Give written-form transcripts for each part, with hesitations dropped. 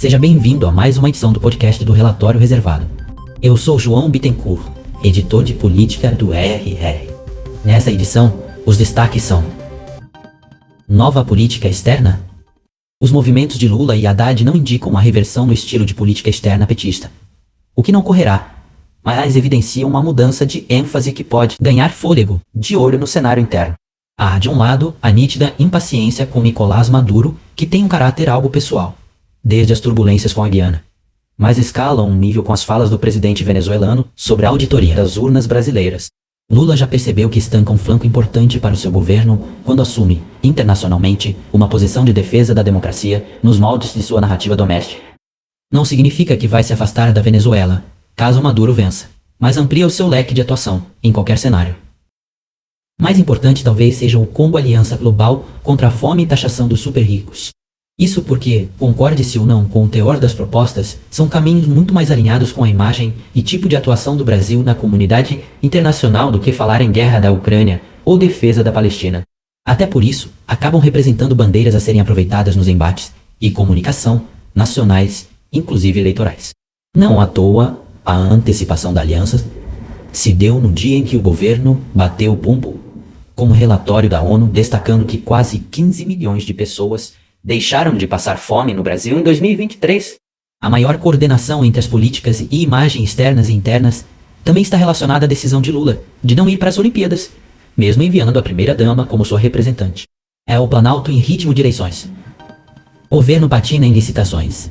Seja bem-vindo a mais uma edição do podcast do Relatório Reservado. Eu sou João Bittencourt, editor de política do RR. Nessa edição, os destaques são: nova política externa? Os movimentos de Lula e Haddad não indicam uma reversão no estilo de política externa petista, o que não ocorrerá, mas evidenciam uma mudança de ênfase que pode ganhar fôlego de olho no cenário interno. Há, de um lado, a nítida impaciência com Nicolás Maduro, que tem um caráter algo pessoal, desde as turbulências com a Guiana, mas escalam um nível com as falas do presidente venezuelano sobre a auditoria das urnas brasileiras. Lula já percebeu que estanca um flanco importante para o seu governo quando assume, internacionalmente, uma posição de defesa da democracia nos moldes de sua narrativa doméstica. Não significa que vai se afastar da Venezuela, caso Maduro vença, mas amplia o seu leque de atuação, em qualquer cenário. Mais importante talvez seja o combo aliança global contra a fome e taxação dos super ricos. Isso porque, concorde-se ou não com o teor das propostas, são caminhos muito mais alinhados com a imagem e tipo de atuação do Brasil na comunidade internacional do que falar em guerra da Ucrânia ou defesa da Palestina. Até por isso, acabam representando bandeiras a serem aproveitadas nos embates e comunicação nacionais, inclusive eleitorais. Não à toa, a antecipação da aliança se deu no dia em que o governo bateu o bumbo, com um relatório da ONU destacando que quase 15 milhões de pessoas deixaram de passar fome no Brasil em 2023. A maior coordenação entre as políticas e imagem externas e internas também está relacionada à decisão de Lula de não ir para as Olimpíadas, mesmo enviando a primeira-dama como sua representante. É o Planalto em ritmo de eleições. O governo patina em licitações.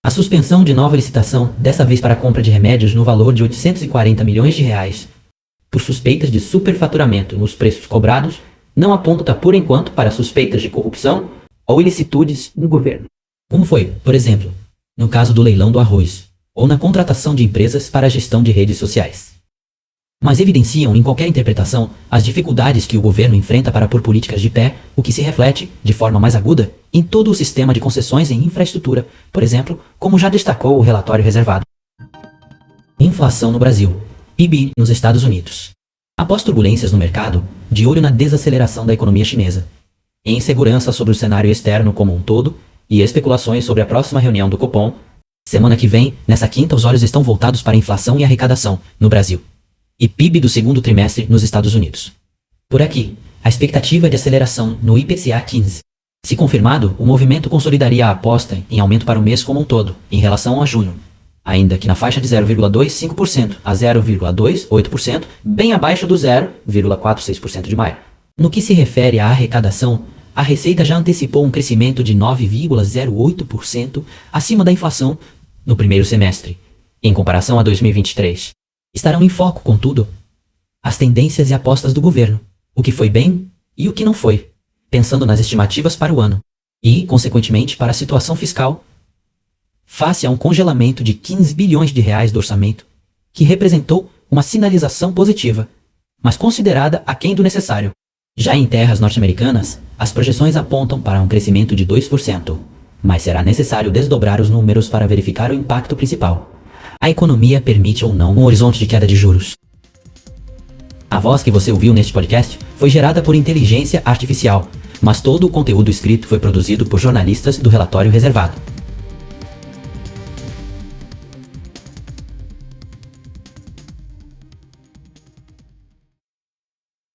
A suspensão de nova licitação, dessa vez para a compra de remédios no valor de 840 milhões de reais, por suspeitas de superfaturamento nos preços cobrados, não aponta por enquanto para suspeitas de corrupção ou ilicitudes no governo, como foi, por exemplo, no caso do leilão do arroz, ou na contratação de empresas para a gestão de redes sociais. Mas evidenciam em qualquer interpretação as dificuldades que o governo enfrenta para pôr políticas de pé, o que se reflete, de forma mais aguda, em todo o sistema de concessões em infraestrutura, por exemplo, como já destacou o relatório reservado. Inflação no Brasil. PIB nos Estados Unidos. Após turbulências no mercado, de olho na desaceleração da economia chinesa, insegurança sobre o cenário externo como um todo e especulações sobre a próxima reunião do Copom, semana que vem, nessa quinta, os olhos estão voltados para a inflação e arrecadação no Brasil e PIB do segundo trimestre nos Estados Unidos. Por aqui, a expectativa é de aceleração no IPCA 15. Se confirmado, o movimento consolidaria a aposta em aumento para o mês como um todo, em relação a junho, ainda que na faixa de 0,25% a 0,28%, bem abaixo do 0,46% de maio. No que se refere à arrecadação, a Receita já antecipou um crescimento de 9,08% acima da inflação no primeiro semestre, em comparação a 2023. Estarão em foco, contudo, as tendências e apostas do governo, o que foi bem e o que não foi, pensando nas estimativas para o ano e, consequentemente, para a situação fiscal, face a um congelamento de 15 bilhões de reais do orçamento, que representou uma sinalização positiva, mas considerada aquém do necessário. Já em terras norte-americanas, as projeções apontam para um crescimento de 2%, mas será necessário desdobrar os números para verificar o impacto principal. A economia permite ou não um horizonte de queda de juros. A voz que você ouviu neste podcast foi gerada por inteligência artificial, mas todo o conteúdo escrito foi produzido por jornalistas do Relatório Reservado.